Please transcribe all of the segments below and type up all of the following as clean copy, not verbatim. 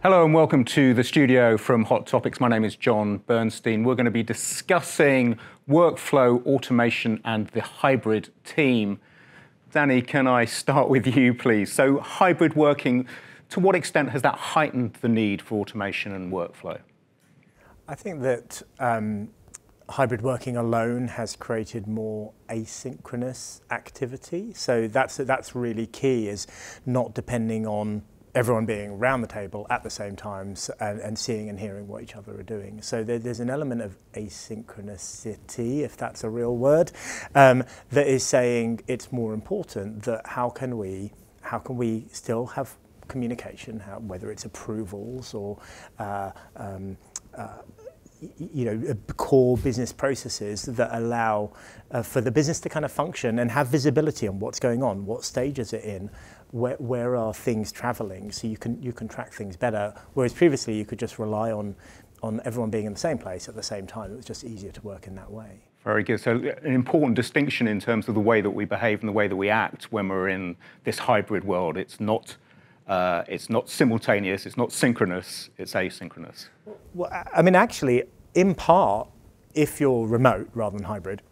Hello and welcome to the studio from Hot Topics. My name is Jon Bernstein. We're going to be discussing workflow automation and the hybrid team. Danny, can I start with you, please? So hybrid working, to what extent has that heightened the need for automation and workflow? I think that hybrid working alone has created more asynchronous activity. So that's really key, is not depending on everyone being around the table at the same time and seeing and hearing what each other are doing. So there's an element of asynchronicity, if that's a real word, that is saying it's more important that how can we still have communication, whether it's approvals or core business processes that allow for the business to kind of function and have visibility on what's going on, what stage is it in, where are things traveling, so you can track things better. Whereas previously you could just rely on everyone being in the same place at the same time. It was just easier to work in that way. Very good. So an important distinction in terms of the way that we behave and the way that we act when we're in this hybrid world. It's not simultaneous, it's not synchronous, it's asynchronous. Well, I mean, actually, in part, if you're remote rather than hybrid,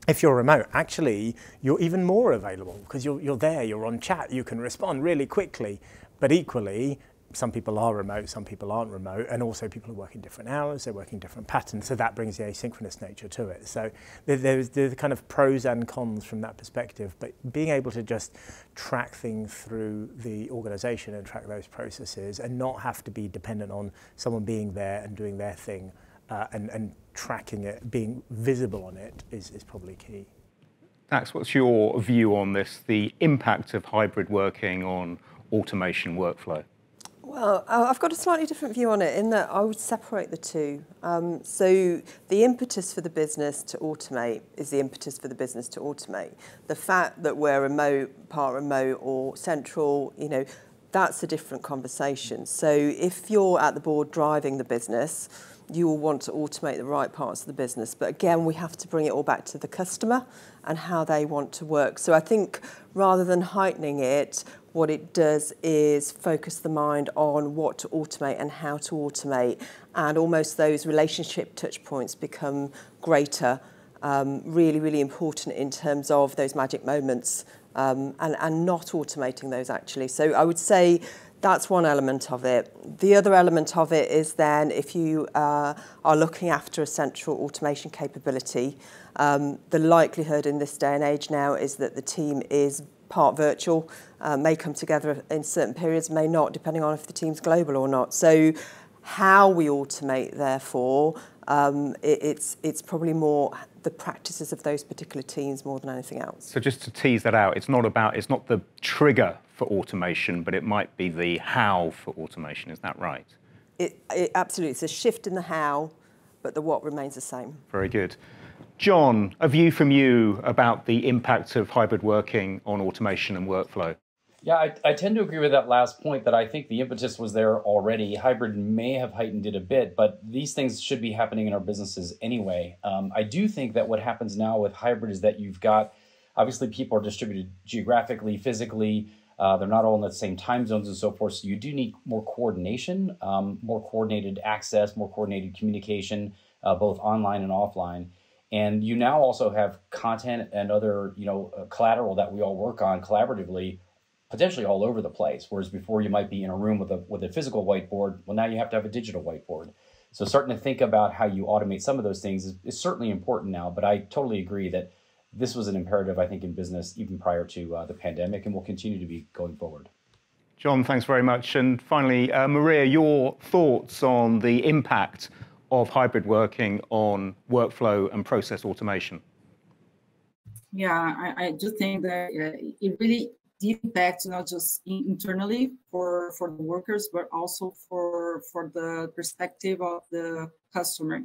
if you're remote, actually, you're even more available because you're there, you're on chat, you can respond really quickly. But equally, some people are remote, some people aren't remote, and also people are working different hours, they're working different patterns, so that brings the asynchronous nature to it. So there's the kind of pros and cons from that perspective, but being able to just track things through the organization and track those processes and not have to be dependent on someone being there and doing their thing and tracking it, being visible on it is probably key. Dax, what's your view on this, the impact of hybrid working on automation workflow? Well, I've got a slightly different view on it in that I would separate the two. So the impetus for the business to automate is the impetus for the business to automate. The fact that we're remote, part remote or central, that's a different conversation. So if you're at the board driving the business, you will want to automate the right parts of the business. But again, we have to bring it all back to the customer and how they want to work. So I think rather than heightening it, what it does is focus the mind on what to automate and how to automate, and almost those relationship touch points become greater, really, really important in terms of those magic moments and not automating those actually. So I would say that's one element of it. The other element of it is then if you are looking after a central automation capability, the likelihood in this day and age now is that the team is part virtual, may come together in certain periods, may not, depending on if the team's global or not. So how we automate, therefore, it's probably more the practices of those particular teams more than anything else. So just to tease that out, it's not the trigger for automation, but it might be the how for automation. Is that right? It absolutely, it's a shift in the how, but the what remains the same. Very good. Jon, a view from you about the impact of hybrid working on automation and workflow. Yeah, I tend to agree with that last point, that I think the impetus was there already. Hybrid may have heightened it a bit, but these things should be happening in our businesses anyway. I do think that what happens now with hybrid is that you've got, obviously people are distributed geographically, physically, they're not all in the same time zones and so forth, so you do need more coordination, more coordinated access, more coordinated communication, both online and offline. And you now also have content and other, collateral that we all work on collaboratively, potentially all over the place. Whereas before you might be in a room with a physical whiteboard, well, now you have to have a digital whiteboard. So starting to think about how you automate some of those things is certainly important now. But I totally agree that this was an imperative, I think, in business even prior to the pandemic, and will continue to be going forward. Jon, thanks very much. And finally, Maria, your thoughts on the impact of hybrid working on workflow and process automation? Yeah, I do think that it really did impact not just internally for the workers, but also for the perspective of the customer.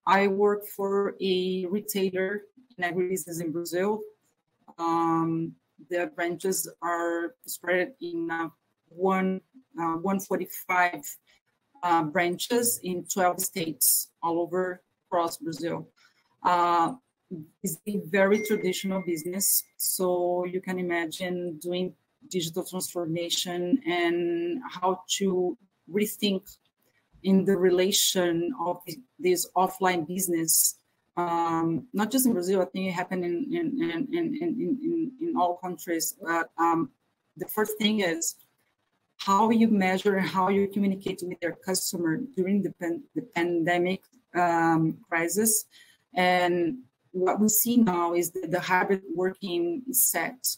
I work for a retailer in agribusiness in Brazil. The branches are spread in 145 branches in 12 states all over across Brazil. It's a very traditional business, so you can imagine doing digital transformation and how to rethink in the relation of this offline business. Not just in Brazil, I think it happened in all countries. But the first thing is how you measure and how you communicate with your customer during the pandemic crisis. And what we see now is that the hybrid working is set.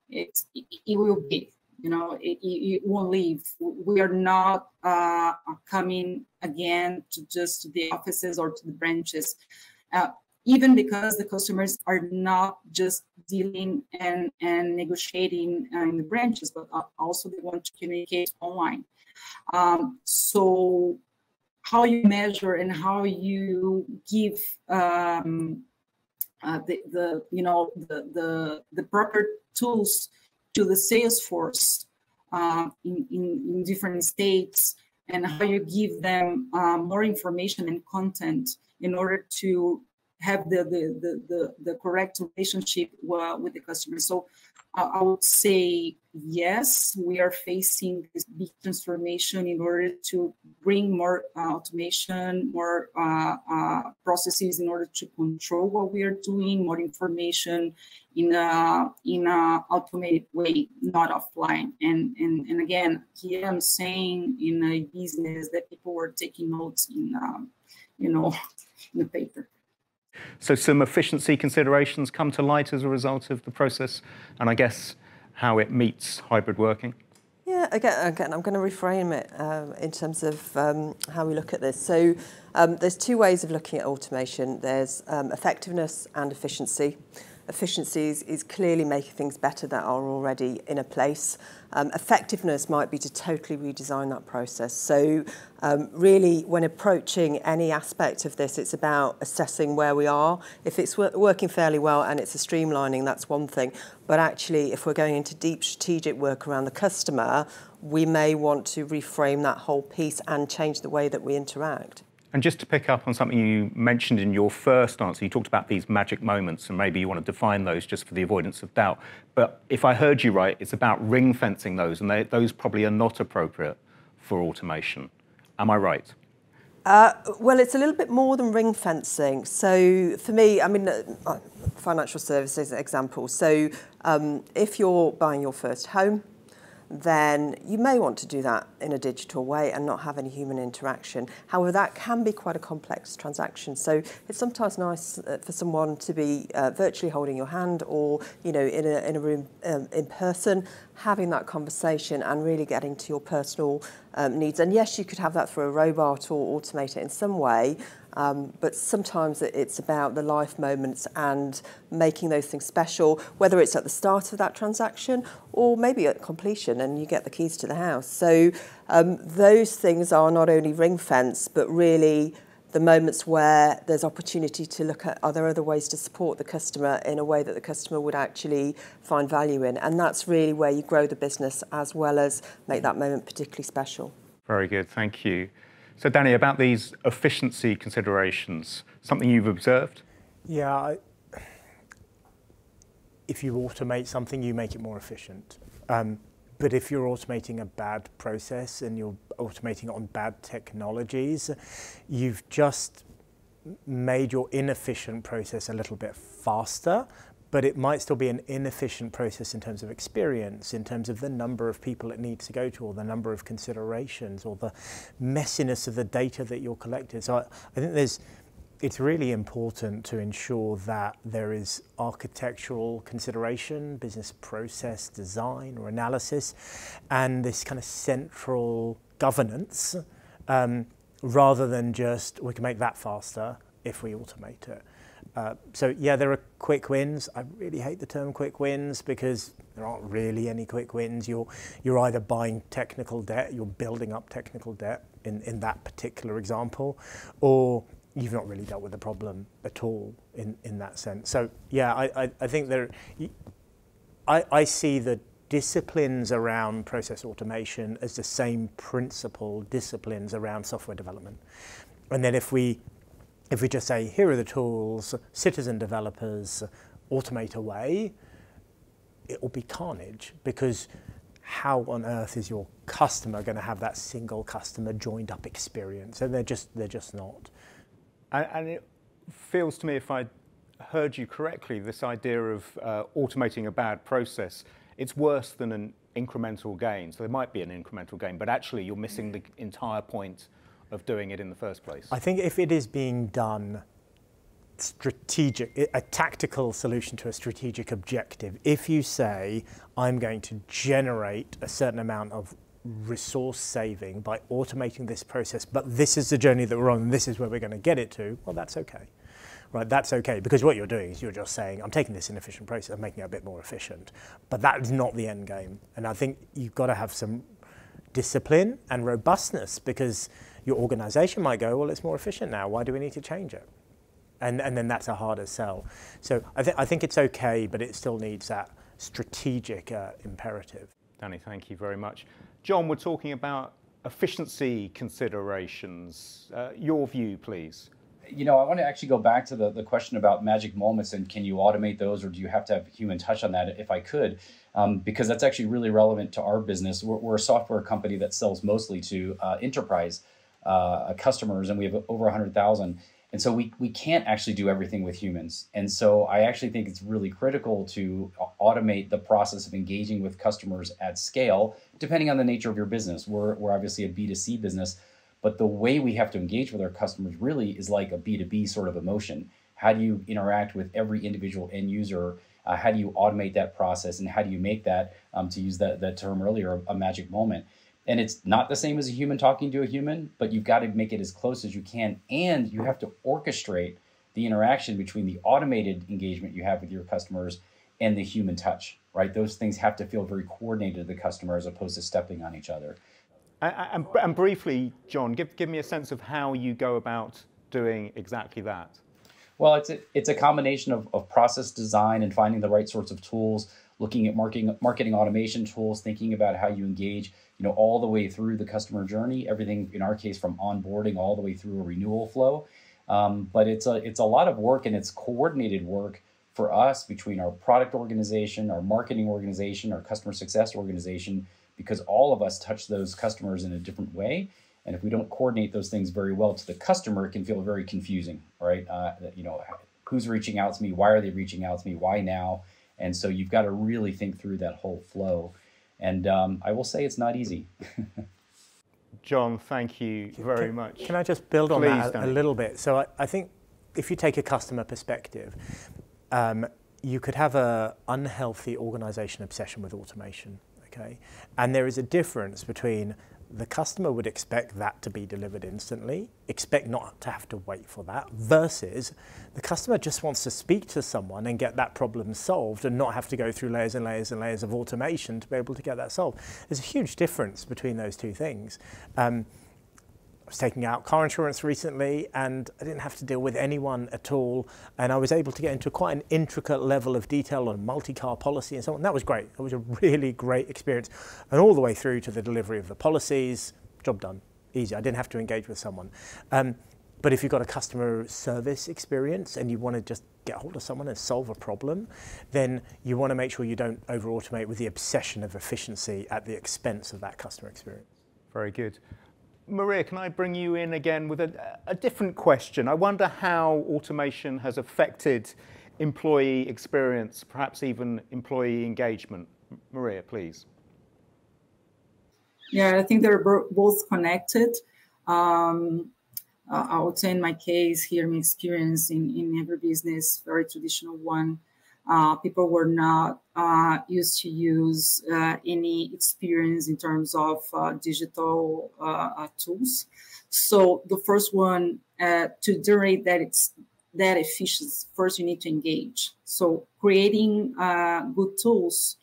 It will be, it won't leave. We are not coming again to just to the offices or to the branches. Even because the customers are not just dealing and negotiating in the branches, but also they want to communicate online. So how you measure and how you give the proper tools to the sales force in different states, and how you give them more information and content in order to have the correct relationship with the customer. So I would say, yes, we are facing this big transformation in order to bring more automation, more processes in order to control what we are doing, more information in a automated way, not offline. And again, here I'm saying in a business that people were taking notes in the paper. So some efficiency considerations come to light as a result of the process, and I guess how it meets hybrid working? Yeah, again, I'm going to reframe it in terms of how we look at this. So there's two ways of looking at automation. There's effectiveness and efficiency. Efficiency is clearly making things better that are already in a place. Effectiveness might be to totally redesign that process. So really, when approaching any aspect of this, it's about assessing where we are. If it's working fairly well and it's a streamlining, that's one thing. But actually, if we're going into deep strategic work around the customer, we may want to reframe that whole piece and change the way that we interact. And just to pick up on something you mentioned in your first answer, you talked about these magic moments, and maybe you want to define those just for the avoidance of doubt. But if I heard you right, it's about ring fencing those, and those probably are not appropriate for automation. Am I right? Well, it's a little bit more than ring fencing. So for me, I mean, financial services example. So if you're buying your first home, then you may want to do that in a digital way and not have any human interaction. However, that can be quite a complex transaction. So it's sometimes nice for someone to be virtually holding your hand, or in a room in person, having that conversation and really getting to your personal needs. And yes, you could have that through a robot or automate it in some way. But sometimes it's about the life moments and making those things special, whether it's at the start of that transaction or maybe at completion and you get the keys to the house. So those things are not only ring fence, but really the moments where there's opportunity to look at, are there other ways to support the customer in a way that the customer would actually find value in? And that's really where you grow the business as well as make that moment particularly special. Very good, thank you. So Danny, about these efficiency considerations, something you've observed? Yeah, if you automate something, you make it more efficient. But if you're automating a bad process and you're automating it on bad technologies, you've just made your inefficient process a little bit faster, but it might still be an inefficient process in terms of experience, in terms of the number of people it needs to go to, or the number of considerations, or the messiness of the data that you're collecting. So I think it's really important to ensure that there is architectural consideration, business process design or analysis, and this kind of central governance, rather than just, we can make that faster if we automate it. So yeah, there are quick wins. I really hate the term quick wins because there aren't really any quick wins. You're either buying technical debt, you're building up technical debt in that particular example, or you've not really dealt with the problem at all in that sense. So yeah, I think I see the disciplines around process automation as the same principal disciplines around software development. And then if we just say, here are the tools, citizen developers, automate away, it will be carnage, because how on earth is your customer going to have that single customer joined up experience? And they're just not. And it feels to me, if I heard you correctly, this idea of automating a bad process, it's worse than an incremental gain. So there might be an incremental gain, but actually you're missing the entire point of doing it in the first place. I think if it is being done strategic, a tactical solution to a strategic objective, if you say, I'm going to generate a certain amount of resource saving by automating this process, but this is the journey that we're on and this is where we're going to get it to, well, that's okay. Right, that's okay, because what you're doing is you're just saying, I'm taking this inefficient process, I'm making it a bit more efficient. But that is not the end game. And I think you've got to have some discipline and robustness, because your organization might go, well, it's more efficient now, why do we need to change it? And then that's a harder sell. So I think it's okay, but it still needs that strategic imperative. Danny, thank you very much. Jon, we're talking about efficiency considerations. Your view, please. You know, I want to actually go back to the question about magic moments and can you automate those, or do you have to have human touch on that, if I could, because that's actually really relevant to our business. We're a software company that sells mostly to enterprise customers, and we have over 100,000. And so we can't actually do everything with humans. And so I actually think it's really critical to automate the process of engaging with customers at scale, depending on the nature of your business. We're obviously a B2C business, but the way we have to engage with our customers really is like a B2B sort of emotion. How do you interact with every individual end user? How do you automate that process? And how do you make that, to use that term earlier, a magic moment? And it's not the same as a human talking to a human, but you've got to make it as close as you can. And you have to orchestrate the interaction between the automated engagement you have with your customers and the human touch, right? Those things have to feel very coordinated to the customer as opposed to stepping on each other. And briefly, Jon, give me a sense of how you go about doing exactly that. Well, it's a combination of process design and finding the right sorts of tools, looking at marketing automation tools, thinking about how you engage, you know, all the way through the customer journey, everything in our case from onboarding all the way through a renewal flow. But it's a lot of work, and it's coordinated work for us between our product organization, our marketing organization, our customer success organization, because all of us touch those customers in a different way. And if we don't coordinate those things very well to the customer, it can feel very confusing, right? You know, who's reaching out to me? Why are they reaching out to me? Why now? And so you've got to really think through that whole flow. And I will say it's not easy. Jon, thank you very much. Can I just build on that Danny. a little bit? So I think if you take a customer perspective, you could have an unhealthy organization obsession with automation. Okay, and there is a difference between the customer would expect that to be delivered instantly, expect not to have to wait for that, versus the customer just wants to speak to someone and get that problem solved and not have to go through layers and layers and layers of automation to be able to get that solved. There's a huge difference between those two things. I was taking out car insurance recently and I didn't have to deal with anyone at all, and I was able to get into quite an intricate level of detail on multi-car policy and so on. That was great. It was a really great experience, and all the way through to the delivery of the policies, job done, easy. I didn't have to engage with someone. But if you've got a customer service experience and you want to just get hold of someone and solve a problem, then you want to make sure you don't over-automate with the obsession of efficiency at the expense of that customer experience. Very good. Maria, can I bring you in again with a different question? I wonder how automation has affected employee experience, perhaps even employee engagement. Maria, please. Yeah, I think they're both connected. I would say in my case here, my experience in every business, very traditional one, people were not used to use any experience in terms of digital tools. So the first one, to generate that efficiency, first you need to engage. So creating good tools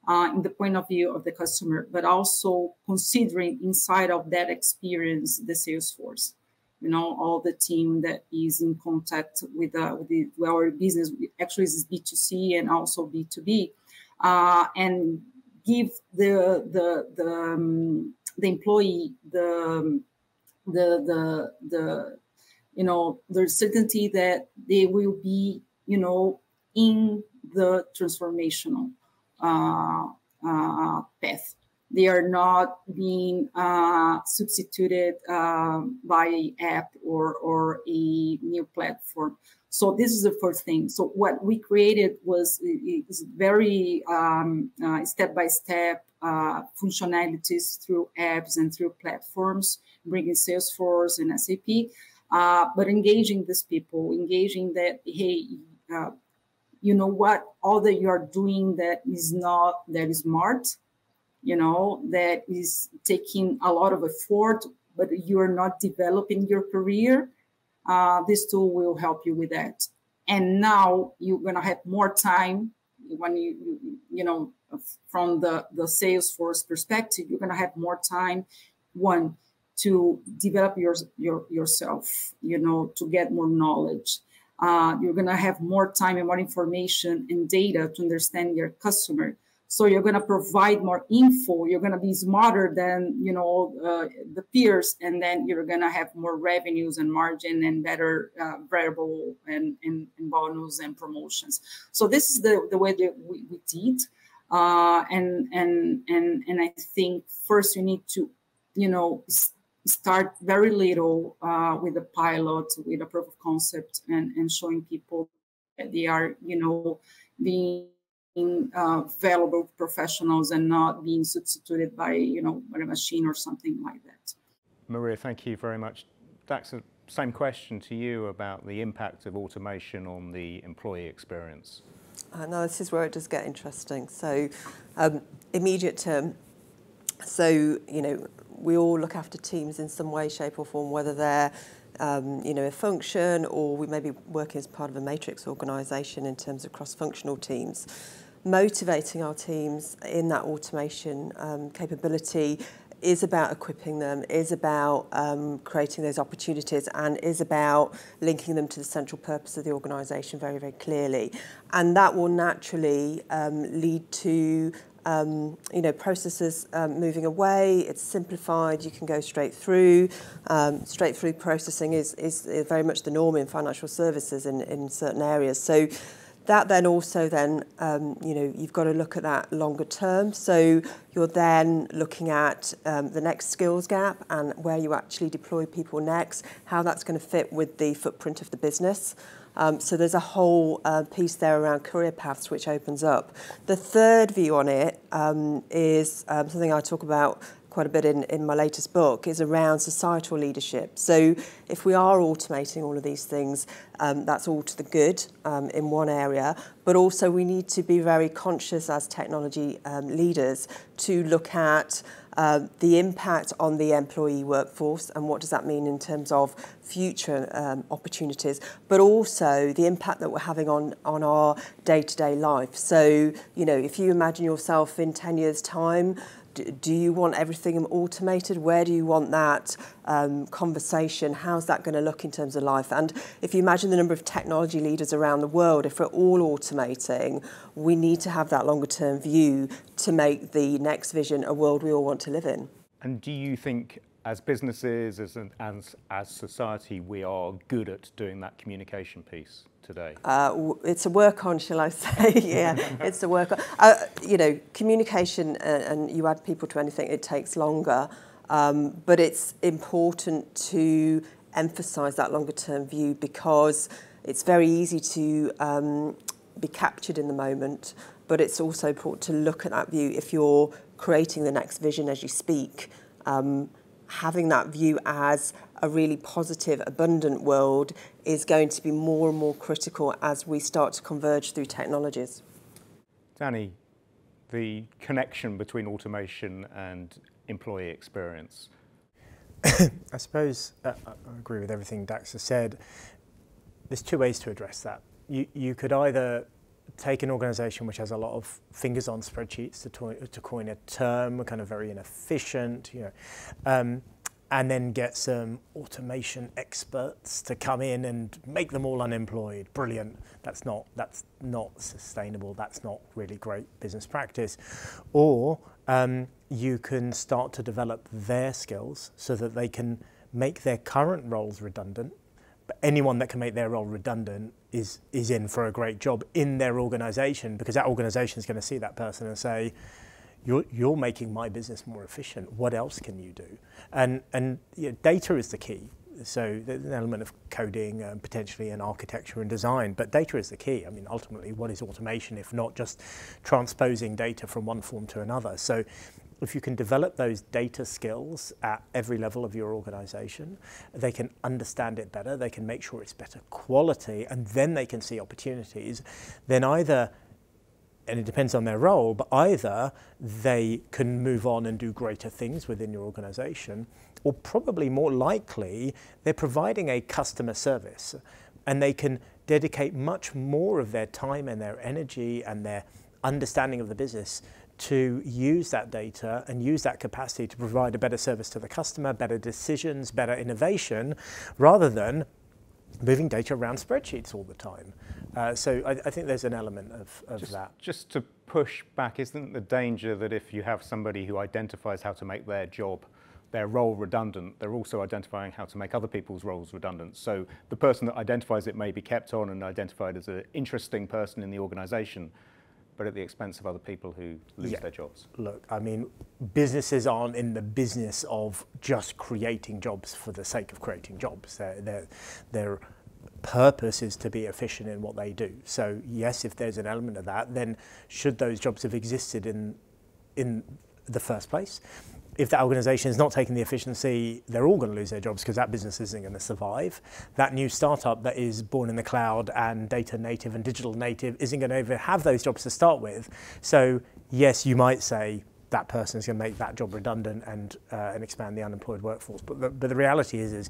in the point of view of the customer, but also considering inside of that experience, the sales force. You know, all the team that is in contact with our business, actually is B2C and also B2B, and give the employee the certainty that they will be, you know, in the transformational path. They are not being substituted by an app or a new platform. So this is the first thing. So what we created was very step-by-step functionalities through apps and through platforms, bringing Salesforce and SAP, but engaging these people, engaging that, hey, you know what, all that you are doing that is smart, you know, that is taking a lot of effort, but you are not developing your career, this tool will help you with that. And now you're going to have more time when you know, from the Salesforce perspective, you're going to have more time, one, to develop yourself, you know, to get more knowledge. You're going to have more time and more information and data to understand your customer. So you're going to provide more info. You're going to be smarter than, you know, the peers, and then you're going to have more revenues and margin and better variable and bonus and promotions. So this is the way that we did, and I think first you need to, you know, start very little with a pilot, with a proof of concept, and showing people that they are, you know, being valuable professionals and not being substituted by, you know, by a machine or something like that. Maria, thank you very much. Dax, same question to you about the impact of automation on the employee experience. No, this is where it does get interesting. So, immediate term. So, you know, we all look after teams in some way, shape or form, whether they're you know, a function, or we may be working as part of a matrix organisation in terms of cross-functional teams. Motivating our teams in that automation capability is about equipping them, is about creating those opportunities, and is about linking them to the central purpose of the organisation very, very clearly. And that will naturally lead to you know, processes moving away. It's simplified. You can go straight through. Straight through processing is very much the norm in financial services in certain areas. So that then also then, you know, you've got to look at that longer term. So you're then looking at the next skills gap and where you actually deploy people next, how that's going to fit with the footprint of the business. So there's a whole piece there around career paths which opens up. The third view on it is something I talk about quite a bit in my latest book, is around societal leadership. So if we are automating all of these things, that's all to the good in one area, but also we need to be very conscious as technology leaders to look at the impact on the employee workforce and what does that mean in terms of future opportunities, but also the impact that we're having on our day-to-day life. So, you know, if you imagine yourself in 10 years' time, do you want everything automated? Where do you want that conversation? How's that going to look in terms of life? And if you imagine the number of technology leaders around the world, if we're all automating, we need to have that longer term view to make the next vision a world we all want to live in. And do you think as businesses, as society, we are good at doing that communication piece today? It's a work on, shall I say? Yeah, it's a work on. You know, communication, and you add people to anything, it takes longer. But it's important to emphasise that longer term view, because it's very easy to be captured in the moment, but it's also important to look at that view if you're creating the next vision as you speak. Having that view as a really positive, abundant world is going to be more and more critical as we start to converge through technologies. Danny, the connection between automation and employee experience. I suppose I agree with everything Dax has said. There's two ways to address that. You could either take an organisation which has a lot of fingers on spreadsheets, to coin a term, kind of very inefficient, you know, and then get some automation experts to come in and make them all unemployed. Brilliant. That's not sustainable. That's not really great business practice. Or you can start to develop their skills so that they can make their current roles redundant. But anyone that can make their role redundant is in for a great job in their organisation, because that organisation is going to see that person and say, you're making my business more efficient. What else can you do? And data is the key. So there's an element of coding, potentially in architecture and design, but data is the key. I mean, ultimately, what is automation if not just transposing data from one form to another? So if you can develop those data skills at every level of your organization, they can understand it better, they can make sure it's better quality, and then they can see opportunities, then either, and it depends on their role, but either they can move on and do greater things within your organization, or probably more likely, they're providing a customer service, and they can dedicate much more of their time and their energy and their understanding of the business to use that data and use that capacity to provide a better service to the customer, better decisions, better innovation, rather than moving data around spreadsheets all the time. So I think there's an element of that. Just to push back, isn't the danger that if you have somebody who identifies how to make their job, their role redundant, they're also identifying how to make other people's roles redundant? So the person that identifies it may be kept on and identified as an interesting person in the organization, but at the expense of other people who lose their jobs. Look, I mean, businesses aren't in the business of just creating jobs for the sake of creating jobs. Their purpose is to be efficient in what they do. So yes, if there's an element of that, then should those jobs have existed in the first place? If that organization is not taking the efficiency, they're all going to lose their jobs because that business isn't going to survive. That new startup that is born in the cloud and data native and digital native isn't going to even have those jobs to start with. So yes, you might say that person is going to make that job redundant and expand the unemployed workforce. But the reality is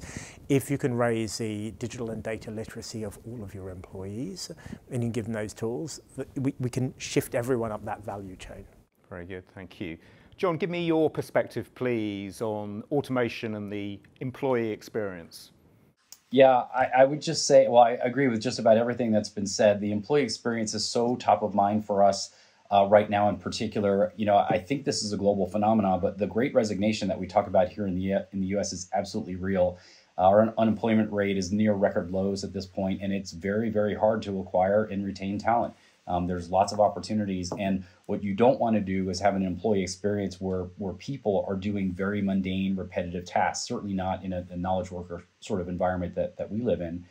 if you can raise the digital and data literacy of all of your employees and you give them those tools, we can shift everyone up that value chain. Very good, thank you. Jon, give me your perspective, please, on automation and the employee experience. Yeah, I would just say, well, I agree with just about everything that's been said. The employee experience is so top of mind for us right now in particular. You know, I think this is a global phenomenon, but the great resignation that we talk about here in the US is absolutely real. Our unemployment rate is near record lows at this point, and it's very, very hard to acquire and retain talent. There's lots of opportunities, and what you don't want to do is have an employee experience where people are doing very mundane, repetitive tasks, certainly not in a knowledge worker sort of environment that we live in.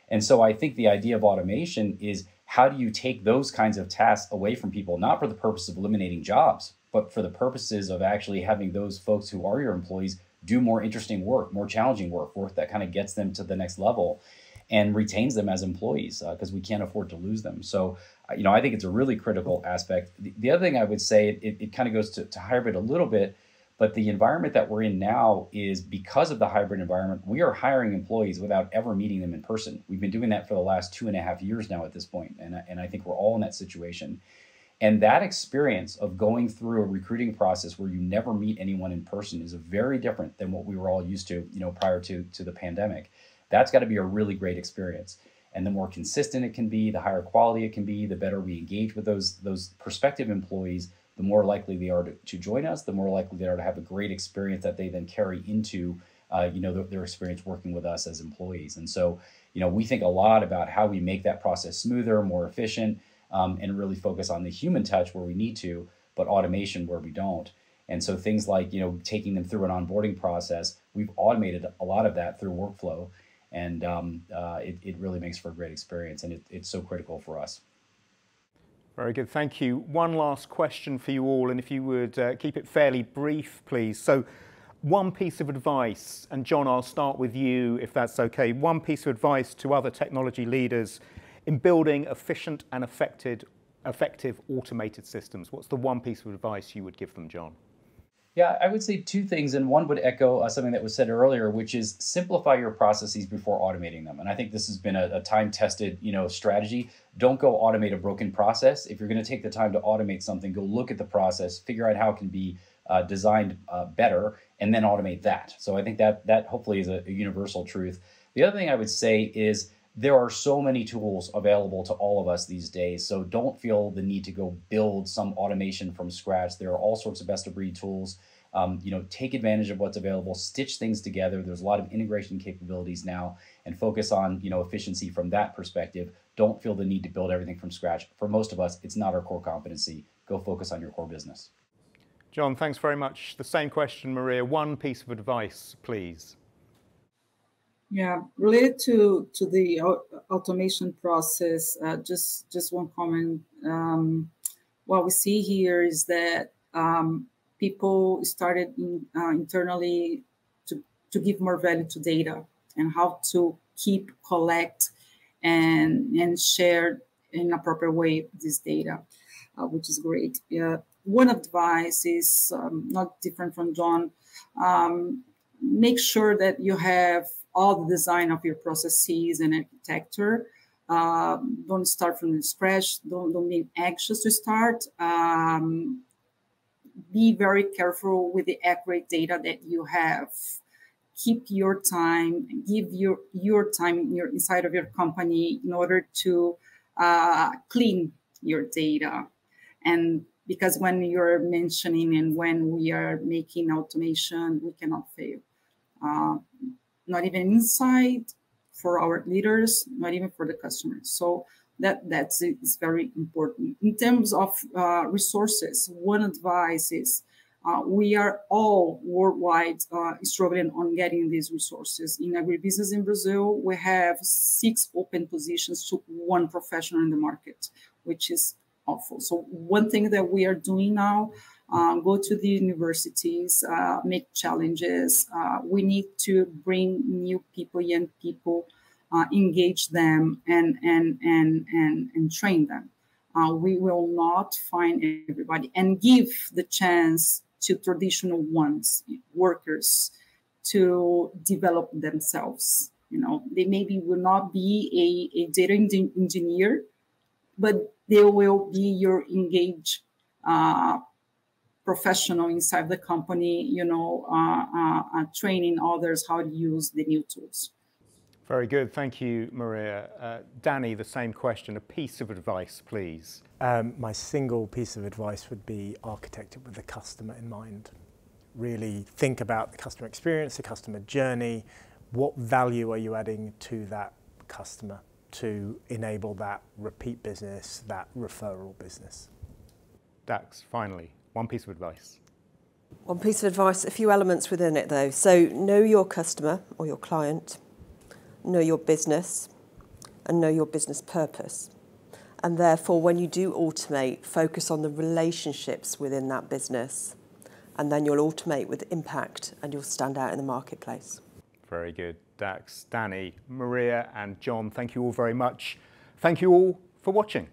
And so I think the idea of automation is how do you take those kinds of tasks away from people, not for the purpose of eliminating jobs, but for the purposes of actually having those folks who are your employees do more interesting work, more challenging work that kind of gets them to the next level and retains them as employees because we can't afford to lose them. So, you know, I think it's a really critical aspect. The other thing I would say, it kind of goes to hybrid a little bit, but the environment that we're in now is because of the hybrid environment, we are hiring employees without ever meeting them in person. We've been doing that for the last 2.5 years now at this point, and I think we're all in that situation. And that experience of going through a recruiting process where you never meet anyone in person is very different than what we were all used to, you know, prior to the pandemic. That's got to be a really great experience. And the more consistent it can be, the higher quality it can be, the better we engage with those prospective employees, the more likely they are to join us, the more likely they are to have a great experience that they then carry into you know, their experience working with us as employees. And so, you know, we think a lot about how we make that process smoother, more efficient, and really focus on the human touch where we need to, but automation where we don't. And so things like, you know, taking them through an onboarding process, we've automated a lot of that through workflow. And it really makes for a great experience, and it's so critical for us. Very good, thank you. One last question for you all, and if you would keep it fairly brief, please. So one piece of advice, and Jon, I'll start with you, if that's okay. One piece of advice to other technology leaders in building efficient and effective automated systems. What's the one piece of advice you would give them, Jon? Yeah, I would say two things, and one would echo something that was said earlier, which is simplify your processes before automating them. And I think this has been a time-tested, you know, strategy. Don't go automate a broken process. If you're going to take the time to automate something, go look at the process, figure out how it can be designed better, and then automate that. So I think that hopefully is a universal truth. The other thing I would say is there are so many tools available to all of us these days, so don't feel the need to go build some automation from scratch. There are all sorts of best-of-breed tools. You know, take advantage of what's available, stitch things together. There's a lot of integration capabilities now, and focus on, you know, efficiency from that perspective. Don't feel the need to build everything from scratch. For most of us, it's not our core competency. Go focus on your core business. Jon, thanks very much. The same question, Maria. One piece of advice, please. Yeah, related to the automation process, just one comment. What we see here is that people started internally to give more value to data and how to collect and share in a proper way this data, which is great. One advice is not different from Jon. Make sure that you have all the design of your processes and architecture. Don't start from scratch. Don't be anxious to start. Be very careful with the accurate data that you have. Keep your time. Give your time inside of your company in order to clean your data. And because when you're mentioning and when we are making automation, we cannot fail. Not even inside for our leaders, not even for the customers. So that's very important. In terms of resources, one advice is we are all worldwide struggling on getting these resources. In agribusiness in Brazil, we have 6 open positions to 1 professional in the market, which is awful. So one thing that we are doing now, go to the universities, make challenges. We need to bring new people, young people, engage them and train them. We will not find everybody and give the chance to traditional ones, workers, to develop themselves. They maybe will not be a data engineer, but they will be your engaged professional inside the company, training others how to use the new tools. Very good. Thank you, Maria. Danny, the same question. A piece of advice, please. My single piece of advice would be architect it with the customer in mind. Really think about the customer experience, the customer journey. What value are you adding to that customer to enable that repeat business, that referral business? Dax, finally, one piece of advice. One piece of advice, a few elements within it though. So know your customer or your client, know your business, and know your business purpose. And therefore, when you do automate, focus on the relationships within that business, and then you'll automate with impact and you'll stand out in the marketplace. Very good. Dax, Danny, Maria, and Jon, thank you all very much. Thank you all for watching.